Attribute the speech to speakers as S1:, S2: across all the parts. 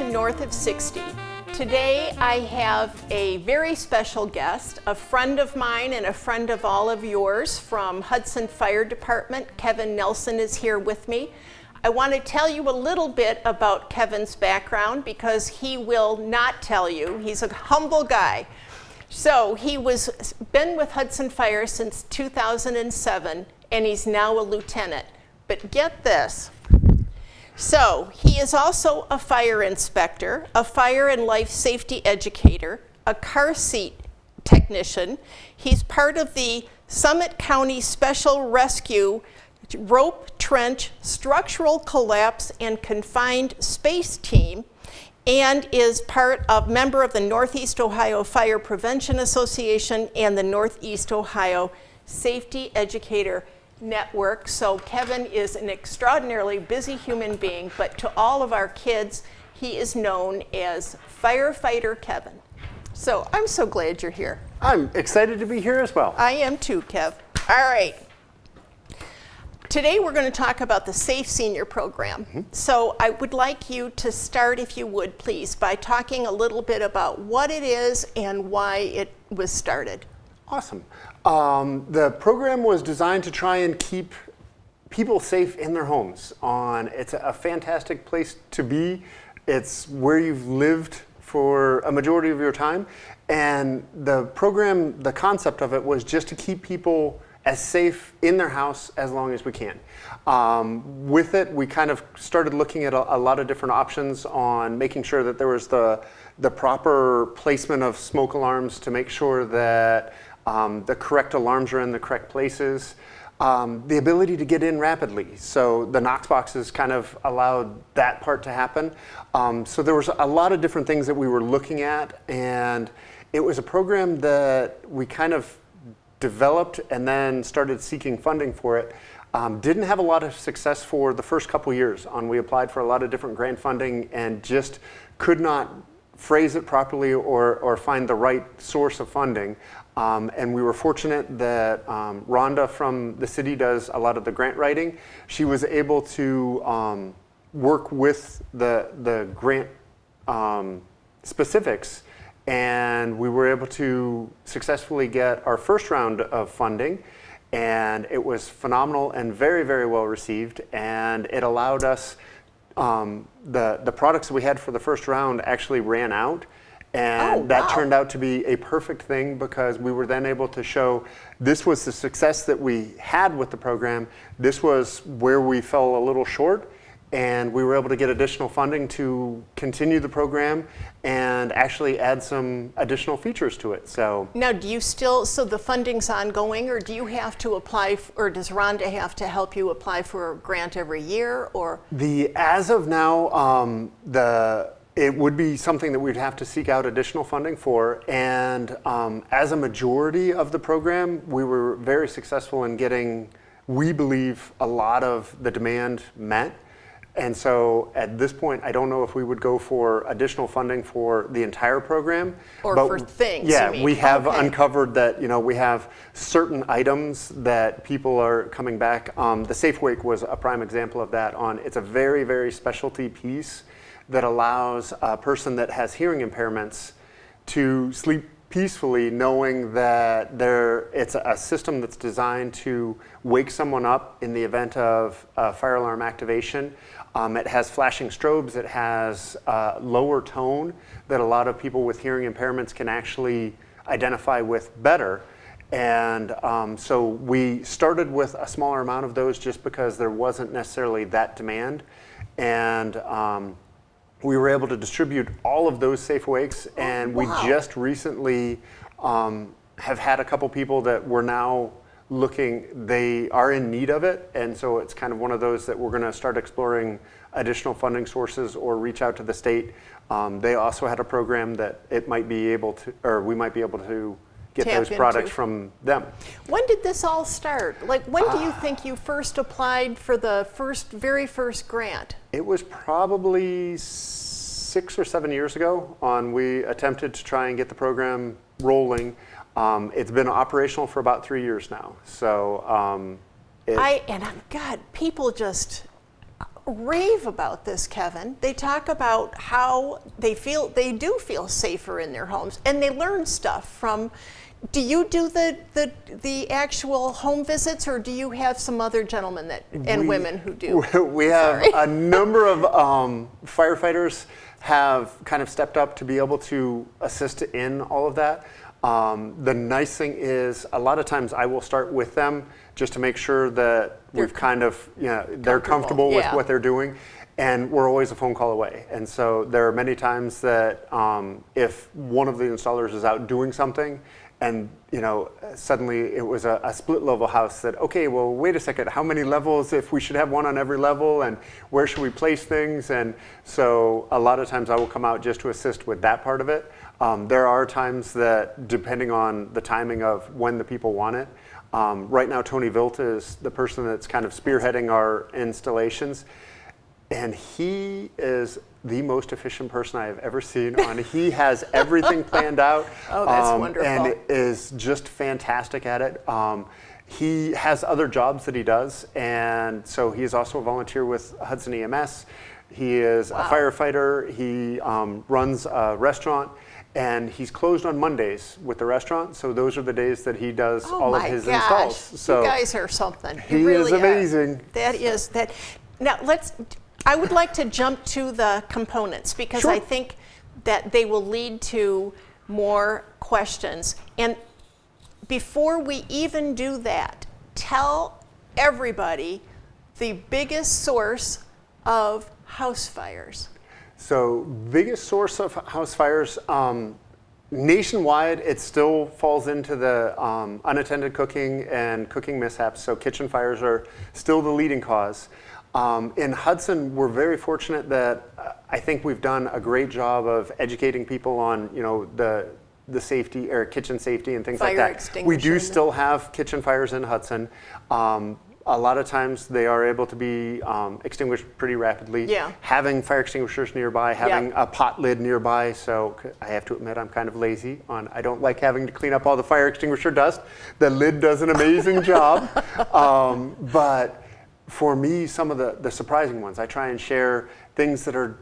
S1: to North of 60. Today I have a very special guest, a friend of mine and a friend of all of yours from Hudson Fire Department. Kevin Nelson is here with me. I want to tell you a little bit about Kevin's background because he will not tell you. He's a humble guy. So he been with Hudson Fire since 2007 and he's now a lieutenant. But get this. So he is also a fire inspector, a fire and life safety educator, a car seat technician. He's part of the Summit County Special Rescue Rope Trench Structural Collapse and Confined Space Team, and is member of the Northeast Ohio Fire Prevention Association and the Northeast Ohio Safety Educator Network. So Kevin is an extraordinarily busy human being, but to all of our kids, he is known as Firefighter Kevin. So I'm so glad you're here.
S2: I'm excited to be here as well.
S1: I am too, Kev. All right. Today we're going to talk about the Safe Senior Program. Mm-hmm. So I would like you to start, if you would, please, by talking a little bit about what it is and why it was started.
S2: Awesome. The program was designed to try and keep people safe in their homes. It's a fantastic place to be. It's where you've lived for a majority of your time. And the program, the concept of it was just to keep people as safe in their house as long as we can. With it, we kind of started looking at a lot of different options on making sure that there was the proper placement of smoke alarms to make sure that the correct alarms are in the correct places. The ability to get in rapidly. So the Knox boxes kind of allowed that part to happen. So there was a lot of different things that we were looking at, and it was a program that we kind of developed and then started seeking funding for it. Didn't have a lot of success for the first couple years. We applied for a lot of different grant funding and just could not phrase it properly or find the right source of funding. And we were fortunate that Rhonda from the city does a lot of the grant writing. She was able to work with the grant specifics, and we were able to successfully get our first round of funding, and it was phenomenal and very, very well received, and it allowed us, the products that we had for the first round actually ran out. And that turned out to be a perfect thing because we were then able to show this was the success that we had with the program. This was where we fell a little short, and we were able to get additional funding to continue the program and actually add some additional features to it. So
S1: now, so the funding's ongoing, or do you have to apply, or does Rhonda have to help you apply for a grant every year, or?
S2: As of now, it would be something that we'd have to seek out additional funding for, and as a majority of the program, we were very successful in getting, we believe, a lot of the demand met. And so at this point, I don't know if we would go for additional funding for the entire program.
S1: Or for things,
S2: yeah,
S1: you mean.
S2: We have uncovered that, we have certain items that people are coming back. The Safe Wake was a prime example of that. It's a very, very specialty piece that allows a person that has hearing impairments to sleep peacefully, knowing that it's a system that's designed to wake someone up in the event of fire alarm activation. It has flashing strobes. It has lower tone that a lot of people with hearing impairments can actually identify with better. And so we started with a smaller amount of those just because there wasn't necessarily that demand. And we were able to distribute all of those Safe Wakes, and we just recently have had a couple people that we're now looking, they are in need of it, and so it's kind of one of those that we're going to start exploring additional funding sources or reach out to the state. They also had a program that we might be able to get those products from them.
S1: When did this all start? Like, when do you think you first applied for the very first grant?
S2: It was probably 6 or 7 years ago. We attempted to try and get the program rolling. It's been operational for about 3 years now. So,
S1: God, people just, rave about this, Kevin. They talk about how they do feel safer in their homes, and they learn stuff from. Do you do the actual home visits, or do you have some other gentlemen and women who do?
S2: We have a number of firefighters have kind of stepped up to be able to assist in all of that. The nice thing is a lot of times I will start with them just to make sure that we've kind of, they're comfortable with what they're doing. And we're always a phone call away. And so there are many times that if one of the installers is out doing something and suddenly it was a split level house that, okay, well, wait a second, how many levels, if we should have one on every level, and where should we place things? And so a lot of times I will come out just to assist with that part of it. There are times that, depending on the timing of when the people want it, right now Tony Vilt is the person that's kind of spearheading our installations. And he is the most efficient person I have ever seen on. He has everything planned out.
S1: Oh, that's wonderful.
S2: And is just fantastic at it. He has other jobs that he does, and so he is also a volunteer with Hudson EMS. He is a firefighter. He runs a restaurant, and he's closed on Mondays with the restaurant. So those are the days that he does all of his installs. So
S1: you guys are something.
S2: He is amazing.
S1: That is that. Now I would like to jump to the components because I think that they will lead to more questions. And before we even do that, tell everybody the biggest source of house fires.
S2: So biggest source of house fires, nationwide, it still falls into the unattended cooking and cooking mishaps. So kitchen fires are still the leading cause. In Hudson, we're very fortunate that I think we've done a great job of educating people on, the safety or kitchen safety and things like that. We do still have kitchen fires in Hudson. A lot of times they are able to be extinguished pretty rapidly.
S1: Yeah.
S2: Having fire extinguishers nearby, having a pot lid nearby. So I have to admit I'm kind of lazy I don't like having to clean up all the fire extinguisher dust. The lid does an amazing job. But for me, some of the surprising ones, I try and share things that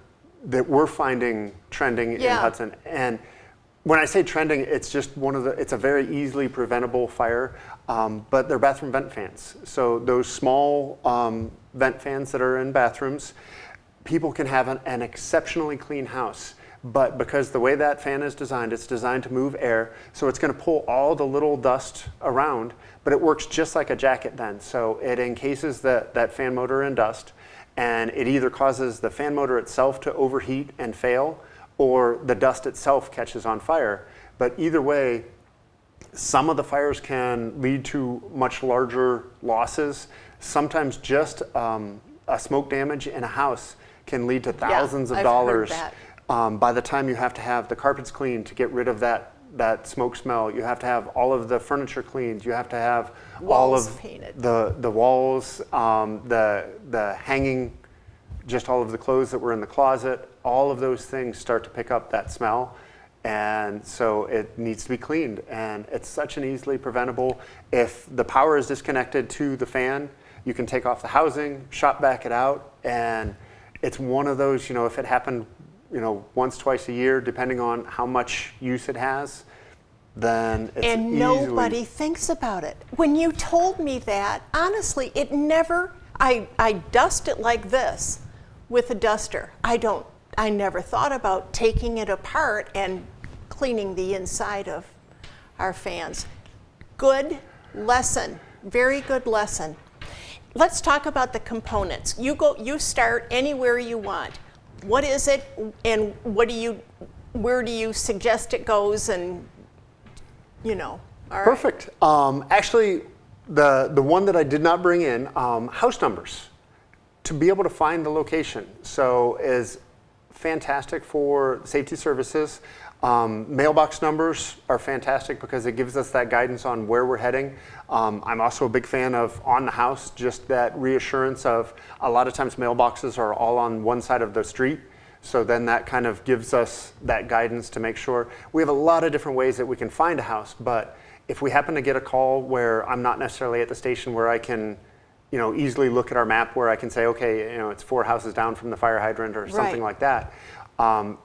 S2: we're finding trending in Hudson. And when I say trending, it's just it's a very easily preventable fire, but they're bathroom vent fans. So those small vent fans that are in bathrooms, people can have an exceptionally clean house. But because the way that fan is designed, it's designed to move air, so it's going to pull all the little dust around, but it works just like a jacket then. So it encases that fan motor in dust, and it either causes the fan motor itself to overheat and fail, or the dust itself catches on fire. But either way, some of the fires can lead to much larger losses. Sometimes just a smoke damage in a house can lead to thousands of dollars. By the time you have to have the carpets cleaned to get rid of that smoke smell, you have to have all of the furniture cleaned, you have to have
S1: walls
S2: all of
S1: painted.
S2: the walls, the hanging, just all of the clothes that were in the closet, all of those things start to pick up that smell. And so it needs to be cleaned, and it's such an easily preventable. If the power is disconnected to the fan, you can take off the housing, shop back it out, and it's one of those, if it happened once, twice a year, depending on how much use it has, then it's
S1: and nobody thinks about it. When you told me that, honestly, it never, I dust it like this with a duster. I never thought about taking it apart and cleaning the inside of our fans. Good lesson, very good lesson. Let's talk about the components. You start anywhere you want. What is it, and where do you suggest it goes, and all right.
S2: Perfect. Actually, the one that I did not bring in, house numbers, to be able to find the location. So is fantastic for safety services. Mailbox numbers are fantastic because it gives us that guidance on where we're heading. I'm also a big fan of on the house, just that reassurance of a lot of times mailboxes are all on one side of the street. So then that kind of gives us that guidance to make sure. We have a lot of different ways that we can find a house, but if we happen to get a call where I'm not necessarily at the station where I can easily look at our map where I can say, okay, it's 4 houses down from the fire hydrant or something like that.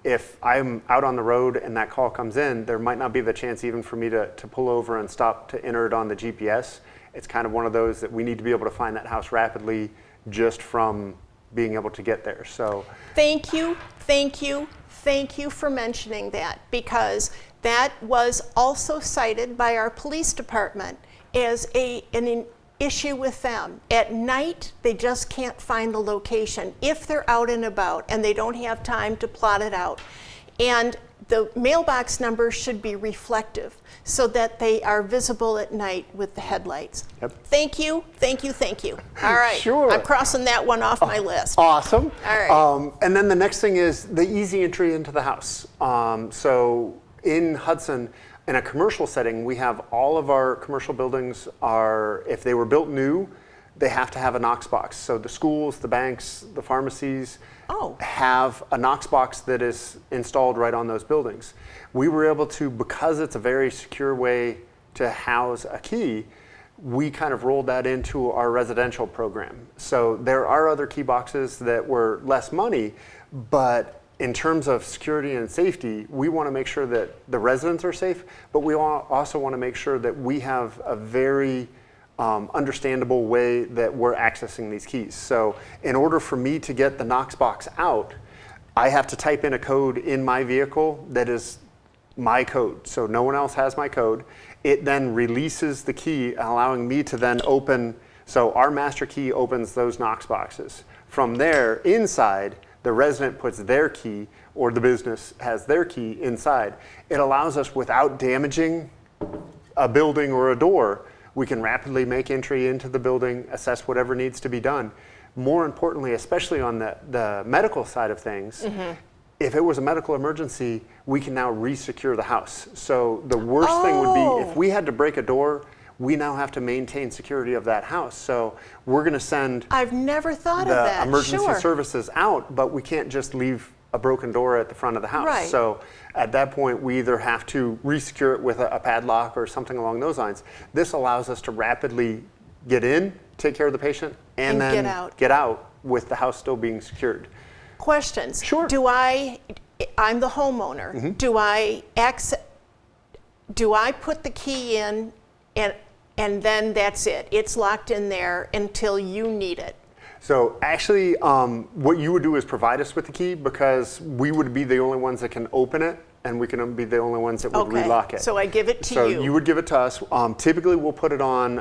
S2: If I'm out on the road and that call comes in, there might not be the chance even for me to pull over and stop to enter it on the GPS. It's kind of one of those that we need to be able to find that house rapidly just from being able to get there. So
S1: thank you for mentioning that, because that was also cited by our police department as an issue with them. At night, they just can't find the location if they're out and about and they don't have time to plot it out. And the mailbox numbers should be reflective so that they are visible at night with the headlights.
S2: Yep.
S1: Thank you. All right.
S2: Sure.
S1: I'm crossing that one off my list.
S2: Awesome.
S1: All right.
S2: And then the next thing is the easy entry into the house. So in Hudson, in a commercial setting, we have all of our commercial buildings if they were built new, they have to have a Knox box. So the schools, the banks, the pharmacies have a Knox box that is installed right on those buildings. We were able to, because it's a very secure way to house a key, we kind of rolled that into our residential program. So there are other key boxes that were less money, but in terms of security and safety, we want to make sure that the residents are safe, but we also want to make sure that we have a very understandable way that we're accessing these keys. So in order for me to get the Knox box out, I have to type in a code in my vehicle that is my code. So no one else has my code. It then releases the key, allowing me to then open. So our master key opens those Knox boxes. From there, inside, the resident puts their key, or the business has their key inside. It allows us, without damaging a building or a door, we can rapidly make entry into the building, assess whatever needs to be done. More importantly, especially on the medical side of things, if it was a medical emergency, we can now re-secure the house. So the worst thing would be if we had to break a door, we now have to maintain security of that house. So we're going to send
S1: I've never thought of
S2: the
S1: that.
S2: emergency
S1: Sure.
S2: services out, but we can't just leave a broken door at the front of the house.
S1: Right.
S2: So at that point, we either have to re-secure it with a padlock or something along those lines. This allows us to rapidly get in, take care of the patient, and then get out with the house still being secured.
S1: Questions?
S2: Sure.
S1: I'm the homeowner. Do I put the key in and then that's it? It's locked in there until you need it.
S2: So actually, what you would do is provide us with the key, because we would be the only ones that can open it, and we can be the only ones that would relock it.
S1: So I give it to
S2: So
S1: you.
S2: you would give it to us. Typically, we'll put it on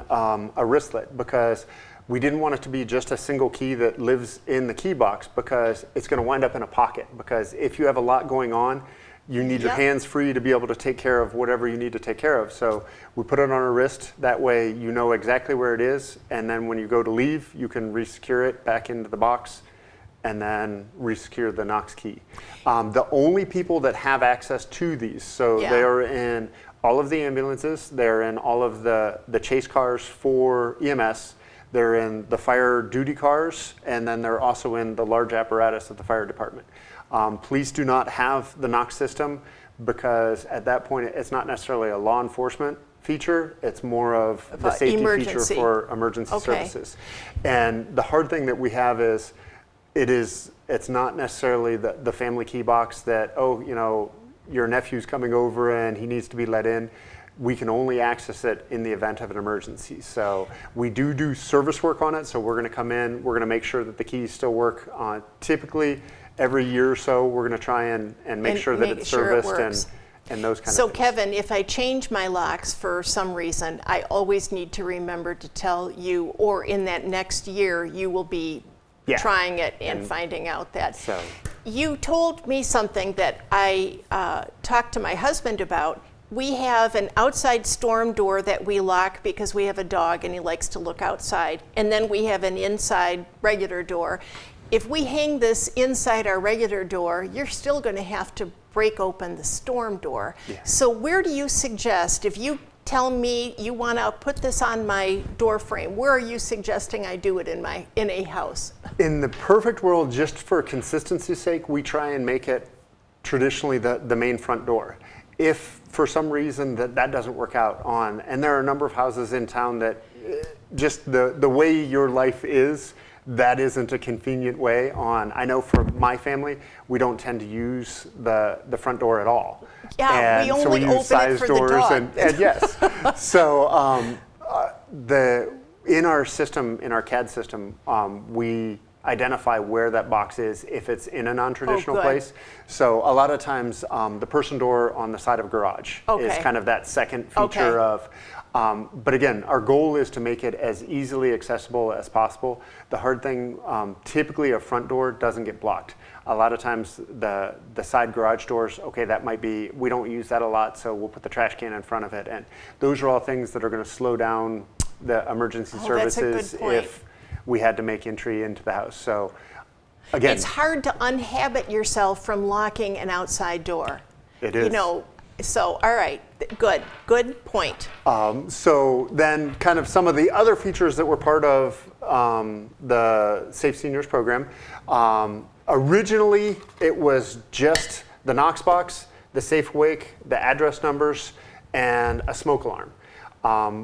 S2: a wristlet, because we didn't want it to be just a single key that lives in the key box, because it's going to wind up in a pocket. Because if you have a lot going on, you need your hands free to be able to take care of whatever you need to take care of. So we put it on our wrist. That way you know exactly where it is. And then when you go to leave, you can re-secure it back into the box and then re-secure the Knox key. The only people that have access to these, so they are in all of the ambulances, they're in all of the chase cars for EMS, they're in the fire duty cars, and then they're also in the large apparatus of the fire department. Police do not have the Knox system, because at that point it's not necessarily a law enforcement feature, it's more of the safety feature for emergency services. And the hard thing that we have is it's not necessarily the family key box that, your nephew's coming over and he needs to be let in. We can only access it in the event of an emergency. So we do service work on it. So we're going to come in, we're going to make sure that the keys still work. Typically, every year or so, we're going to try and make sure that it's serviced and those kind of things.
S1: So Kevin, if I change my locks for some reason, I always need to remember to tell you, or in that next year, you will be trying it and finding out that.
S2: So
S1: you told me something that I talked to my husband about. We have an outside storm door that we lock because we have a dog and he likes to look outside. And then we have an inside regular door. If we hang this inside our regular door, you're still going to have to break open the storm door. So where do you suggest, if you tell me you want to put this on my door frame, where are you suggesting I do it in a house?
S2: In the perfect world, just for consistency's sake, we try and make it traditionally the main front door. If for some reason that doesn't work out and there are a number of houses in town that just the way your life is, that isn't a convenient way on. I know for my family, we don't tend to use the front door at all.
S1: Yeah,
S2: and
S1: we
S2: so
S1: only
S2: we use
S1: open it
S2: size
S1: for the
S2: doors
S1: dog.
S2: and yes. So in our system, in our CAD system, we identify where that box is if it's in a non-traditional place. So a lot of times the person door on the side of garage is kind of that second feature of, but again, our goal is to make it as easily accessible as possible. The hard thing, typically a front door doesn't get blocked. A lot of times the side garage doors, okay, that might be, we don't use that a lot, so we'll put the trash can in front of it. And those are all things that are going to slow down the emergency services if we had to make entry into the house. So again,
S1: it's hard to unhabit yourself from locking an outside door.
S2: It is.
S1: You know, so all right, good point.
S2: So then kind of some of the other features that were part of the Safe Seniors program, originally it was just the Knox box, the Safe Wake, the address numbers, and a smoke alarm.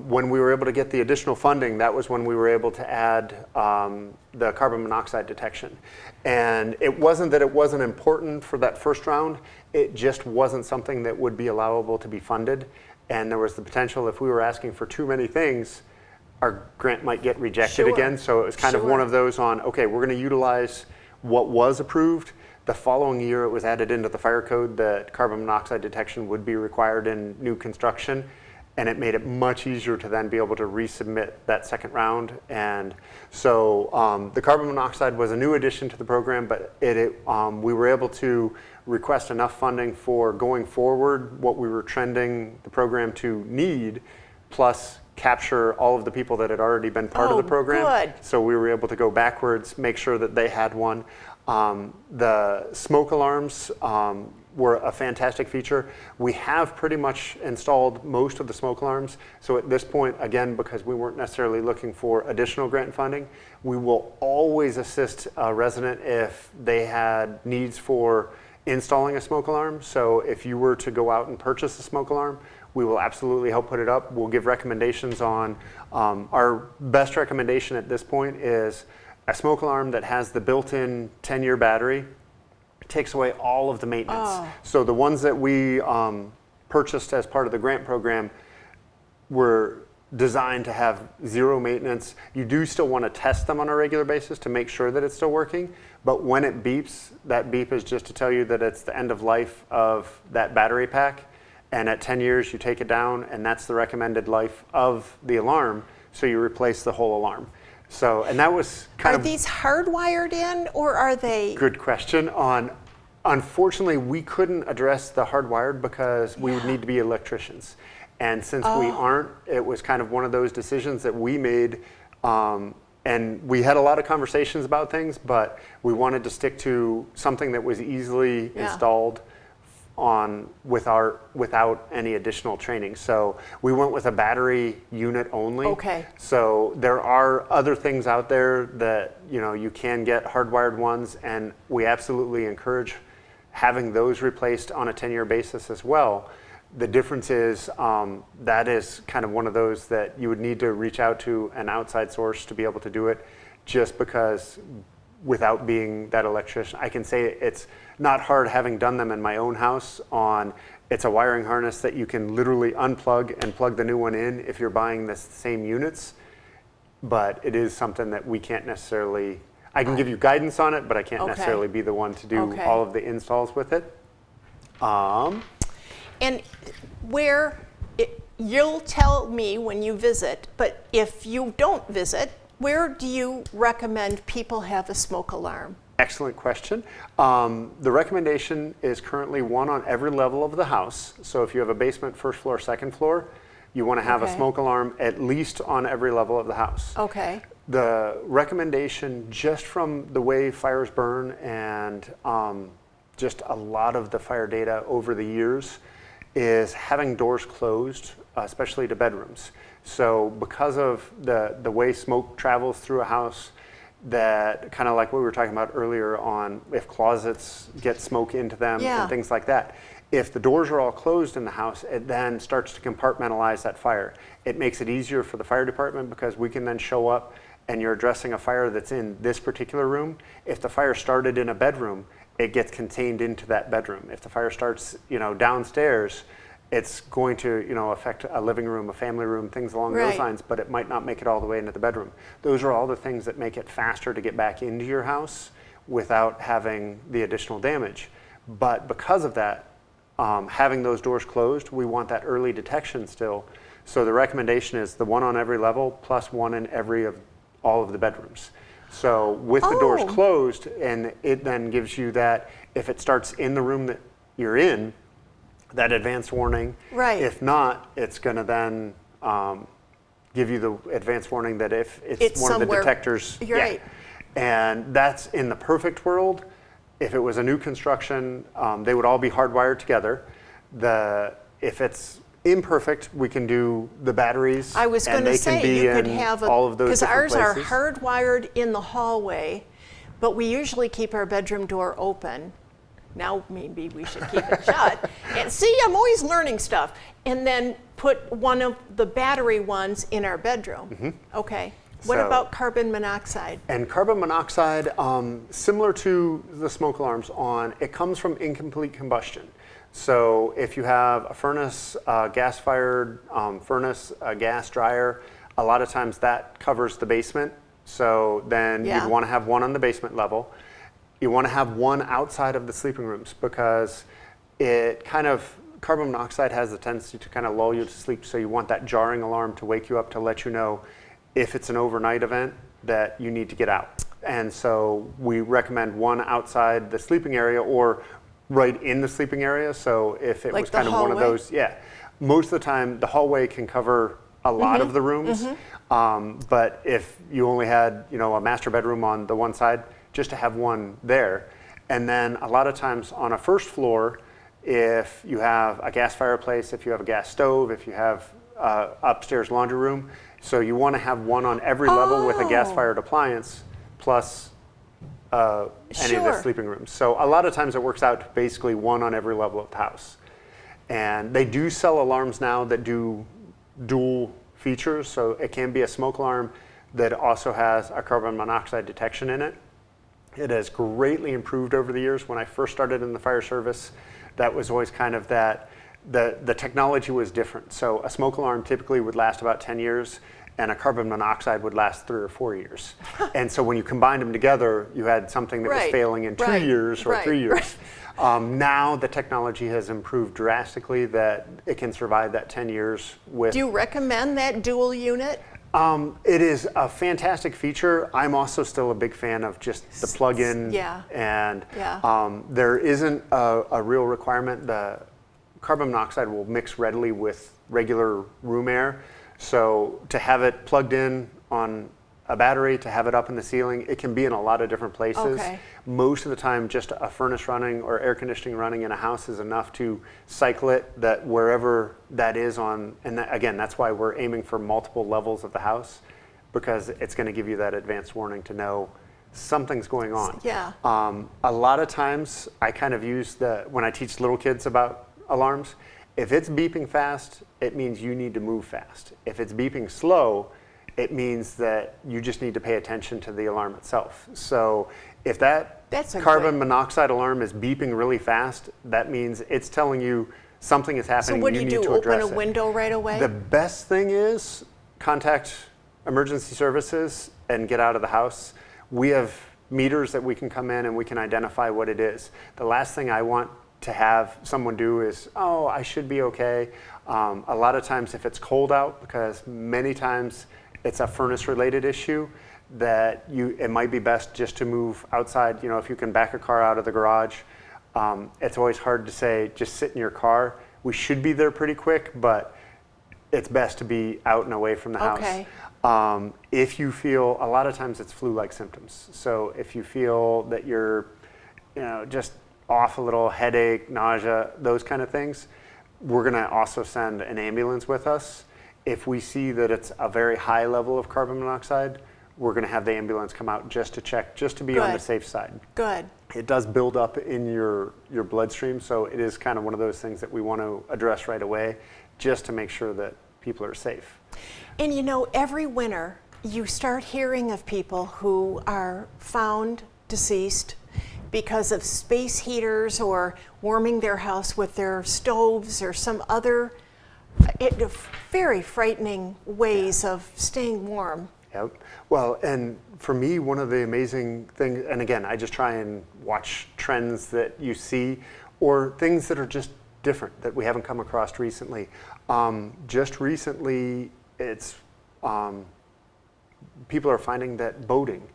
S2: When we were able to get the additional funding, that was when we were able to add the carbon monoxide detection. And it wasn't that it wasn't important for that first round, it just wasn't something that would be allowable to be funded. And there was the potential, if we were asking for too many things, our grant might get rejected again. So it was kind of one of those on, okay, we're going to utilize what was approved. The following year, it was added into the fire code that carbon monoxide detection would be required in new construction. And it made it much easier to then be able to resubmit that second round. And so the carbon monoxide was a new addition to the program, but we were able to request enough funding for going forward what we were trending the program to need, plus capture all of the people that had already been part of the program.
S1: Good.
S2: So we were able to go backwards, make sure that they had one. The smoke alarms were a fantastic feature. We have pretty much installed most of the smoke alarms. So at this point, again, because we weren't necessarily looking for additional grant funding, we will always assist a resident if they had needs for installing a smoke alarm. So if you were to go out and purchase a smoke alarm, we will absolutely help put it up. We'll give recommendations on, our best recommendation at this point is a smoke alarm that has the built-in 10-year battery. Takes away all of the maintenance. So the ones that we purchased as part of the grant program were designed to have zero maintenance. You do still want to test them on a regular basis to make sure that it's still working, but when it beeps, that beep is just to tell you that it's the end of life of that battery pack, and at 10 years you take it down, and that's the recommended life of the alarm, so you replace the whole alarm. So, and that was kind of...
S1: Are these hardwired in, or are they...
S2: Good question. Unfortunately, we couldn't address the hardwired because we would need to be electricians. And since we aren't, it was kind of one of those decisions that we made. And we had a lot of conversations about things, but we wanted to stick to something that was easily installed without any additional training. So we went with a battery unit only.
S1: Okay.
S2: So there are other things out there that you can get hardwired ones, and we absolutely encourage having those replaced on a 10-year basis as well. The difference is that is kind of one of those that you would need to reach out to an outside source to be able to do it, just because without being that electrician. I can say it's not hard having done them in my own house. It's a wiring harness that you can literally unplug and plug the new one in if you're buying the same units, but it is something that we can't necessarily, I can give you guidance on it, but I can't necessarily be the one to do all of the installs with it.
S1: And you'll tell me when you visit, but if you don't visit, where do you recommend people have a smoke alarm?
S2: Excellent question. The recommendation is currently one on every level of the house. So if you have a basement, first floor, second floor, you want to have a smoke alarm at least on every level of the house.
S1: Okay.
S2: The recommendation, just from the way fires burn and just a lot of the fire data over the years, is having doors closed, especially to bedrooms. So because of the way smoke travels through a house, that kind of like what we were talking about earlier on, if closets get smoke into them and things like that, If the doors are all closed in the house, it then starts to compartmentalize that fire. It makes it easier for the fire department because we can then show up and you're addressing a fire that's in this particular room. If the fire started in a bedroom, it gets contained into that bedroom. If the fire starts, downstairs, it's going to, affect a living room, a family room, things along those lines, but it might not make it all the way into the bedroom. Those are all the things that make it faster to get back into your house without having the additional damage. But because of that, having those doors closed, we want that early detection still. So the recommendation is the one on every level plus one in all of the bedrooms. So with the doors closed, and it then gives you that, if it starts in the room that you're in, that advanced warning.
S1: Right.
S2: If not, it's going to then give you the advanced warning that if it's one of the detectors.
S1: Right.
S2: And that's in the perfect world. If it was a new construction, they would all be hardwired together. If it's imperfect, we can do the batteries.
S1: I was going to say, you could have
S2: all of those different
S1: because ours
S2: places.
S1: are hardwired in the hallway, but we usually keep our bedroom door open. Now maybe we should keep it shut. And see, I'm always learning stuff. And then put one of the battery ones in our bedroom.
S2: Mm-hmm.
S1: Okay. What about carbon monoxide?
S2: And carbon monoxide, similar to the smoke alarms it comes from incomplete combustion. So if you have a furnace, gas-fired furnace, a gas dryer, a lot of times that covers the basement. So then you'd want to have one on the basement level. You want to have one outside of the sleeping rooms because carbon monoxide has the tendency to kind of lull you to sleep. So you want that jarring alarm to wake you up to let you know if it's an overnight event that you need to get out. And so we recommend one outside the sleeping area or right in the sleeping area. So if it was kind of one of those, most of the time the hallway can cover a lot of the rooms. But if you only had, a master bedroom on the one side, just to have one there. And then a lot of times on a first floor, if you have a gas fireplace, if you have a gas stove, if you have upstairs laundry room, so you want to have one on every level with a gas-fired appliance plus any of the sleeping rooms. So a lot of times it works out to basically one on every level of the house. And they do sell alarms now that do dual features. So it can be a smoke alarm that also has a carbon monoxide detection in it. It has greatly improved over the years. When I first started in the fire service, that was always kind of that. The technology was different. So a smoke alarm typically would last about 10 years and a carbon monoxide would last 3 or 4 years. And so when you combined them together, you had something that was failing in 2 years or 3 years. Now the technology has improved drastically that it can survive that 10 years with.
S1: Do you recommend that dual unit?
S2: It is a fantastic feature. I'm also still a big fan of just the plug-in. And there isn't a real requirement. The carbon monoxide will mix readily with regular room air. So to have it plugged in on a battery, to have it up in the ceiling, it can be in a lot of different places. Most of the time, just a furnace running or air conditioning running in a house is enough to cycle it that wherever that is on. And again, that's why we're aiming for multiple levels of the house, because it's going to give you that advanced warning to know something's going on. A lot of times I kind of use when I teach little kids about alarms, if it's beeping fast, it means you need to move fast. If it's beeping slow, it means that you just need to pay attention to the alarm itself. So if that's carbon monoxide alarm is beeping really fast, that means it's telling you something is happening.
S1: So what do
S2: you
S1: you
S2: need
S1: do,
S2: to address
S1: open a window right away?
S2: The best thing is contact emergency services and get out of the house. We have meters that we can come in and we can identify what it is. The last thing I want to have someone do is, I should be okay. A lot of times if it's cold out, because many times it's a furnace related issue, that it might be best just to move outside. If you can back a car out of the garage, it's always hard to say, just sit in your car. We should be there pretty quick, but it's best to be out and away from the house. If you feel, a lot of times it's flu-like symptoms. So if you feel that you're, just off a little, headache, nausea, those kind of things, we're gonna also send an ambulance with us. If we see that it's a very high level of carbon monoxide, we're gonna have the ambulance come out just to check, just to be on the safe side.
S1: Good.
S2: it does build up in your bloodstream. So it is kind of one of those things that we want to address right away, just to make sure that people are safe.
S1: And you know, every winter you start hearing of people who are found deceased because of space heaters or warming their house with their stoves or some other very frightening ways of staying warm.
S2: Yep. Well, and for me, one of the amazing things, and again, I just try and watch trends that you see or things that are just different that we haven't come across recently. Just recently, it's people are finding that boating,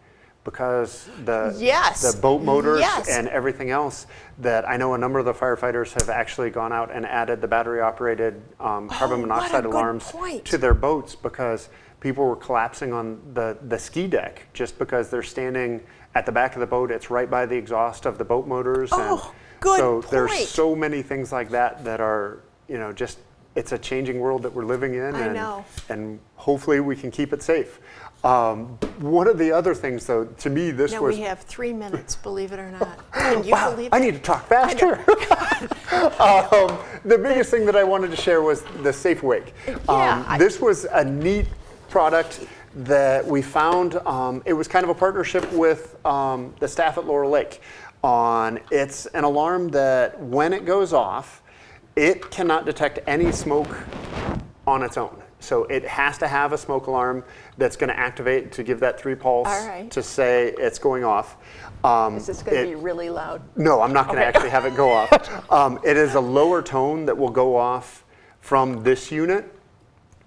S2: because the boat motors and everything else, that I know a number of the firefighters have actually gone out and added the battery operated carbon monoxide alarms to their boats, because people were collapsing on the ski deck just because they're standing at the back of the boat. It's right by the exhaust of the boat motors. So there's so many things like that that are, you know, just, it's a changing world that we're living in. And hopefully we can keep it safe. One of the other things, though, to me,
S1: we have 3 minutes, believe it or not. Can you believe it?
S2: I need to talk faster. The biggest thing that I wanted to share was the Safe Wake. This was a neat product that we found. It was kind of a partnership with the staff at Laurel Lake. It's an alarm that when it goes off, it cannot detect any smoke on its own. So it has to have a smoke alarm that's going to activate to give that 3 pulse to say it's going off.
S1: Is this going to be really loud?
S2: No, I'm not going to actually have it go off. It is a lower tone that will go off from this unit.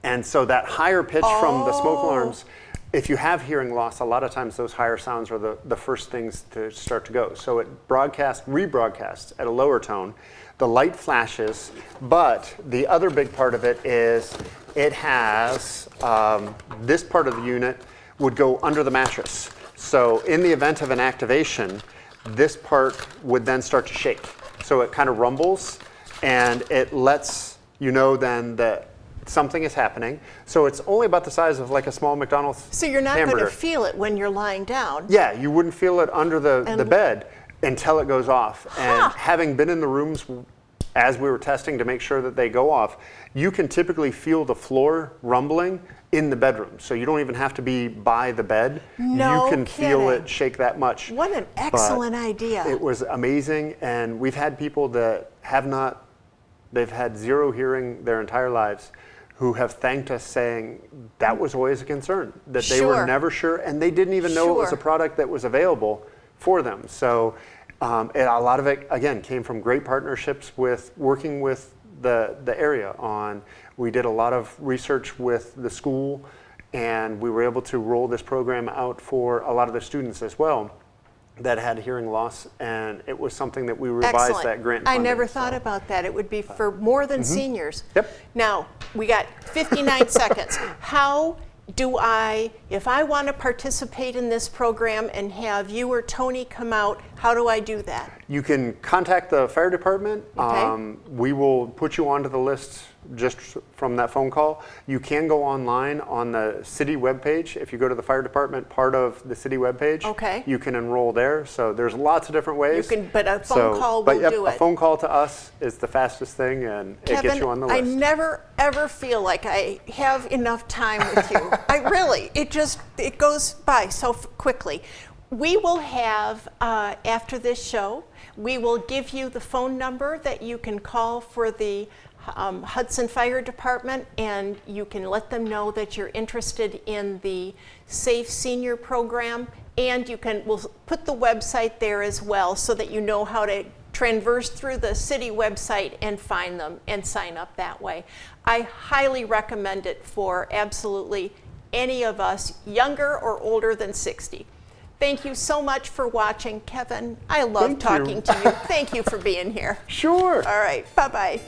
S2: And so that higher pitch from the smoke alarms, if you have hearing loss, a lot of times those higher sounds are the first things to start to go. So it rebroadcasts at a lower tone. The light flashes, but the other big part of it is it has this part of the unit would go under the mattress. So in the event of an activation, this part would then start to shake. So it kind of rumbles, and it lets you know then that something is happening. So it's only about the size of like a small McDonald's hamburger.
S1: So you're not going to feel it when you're lying down.
S2: Yeah, you wouldn't feel it under the bed until it goes off. And having been in the rooms as we were testing to make sure that they go off, you can typically feel the floor rumbling in the bedroom. So you don't even have to be by the bed.
S1: No
S2: You can
S1: kidding.
S2: feel it shake that much.
S1: What an excellent idea.
S2: It was amazing. And we've had people that they've had zero hearing their entire lives, who have thanked us saying that was always a concern, that they were never sure, and they didn't even know it was a product that was available for them. So a lot of it, again, came from great partnerships with working with the area on. We did a lot of research with the school, and we were able to roll this program out for a lot of the students as well that had hearing loss, and it was something that we revised that grant funding.
S1: I never thought about that. It would be for more than seniors.
S2: Yep.
S1: Now, we got 59 seconds. How do if I want to participate in this program and have you or Tony come out, how do I do that?
S2: You can contact the fire department. We will put you onto the list just from that phone call. You can go online on the city webpage. If you go to the fire department part of the city webpage, you can enroll there. So there's lots of different ways.
S1: But a phone call will do it.
S2: A phone call to us is the fastest thing, and
S1: Kevin,
S2: it gets you on the list.
S1: I never ever feel like I have enough time with you. It goes by so quickly. We will have, after this show, we will give you the phone number that you can call for the Hudson Fire Department, and you can let them know that you're interested in the Safe Senior Program, and we'll put the website there as well so that you know how to traverse through the city website and find them and sign up that way. I highly recommend it for absolutely any of us, younger or older than 60. Thank you so much for watching, Kevin. I love talking to you. Thank you for being here.
S2: Sure.
S1: All right, bye-bye.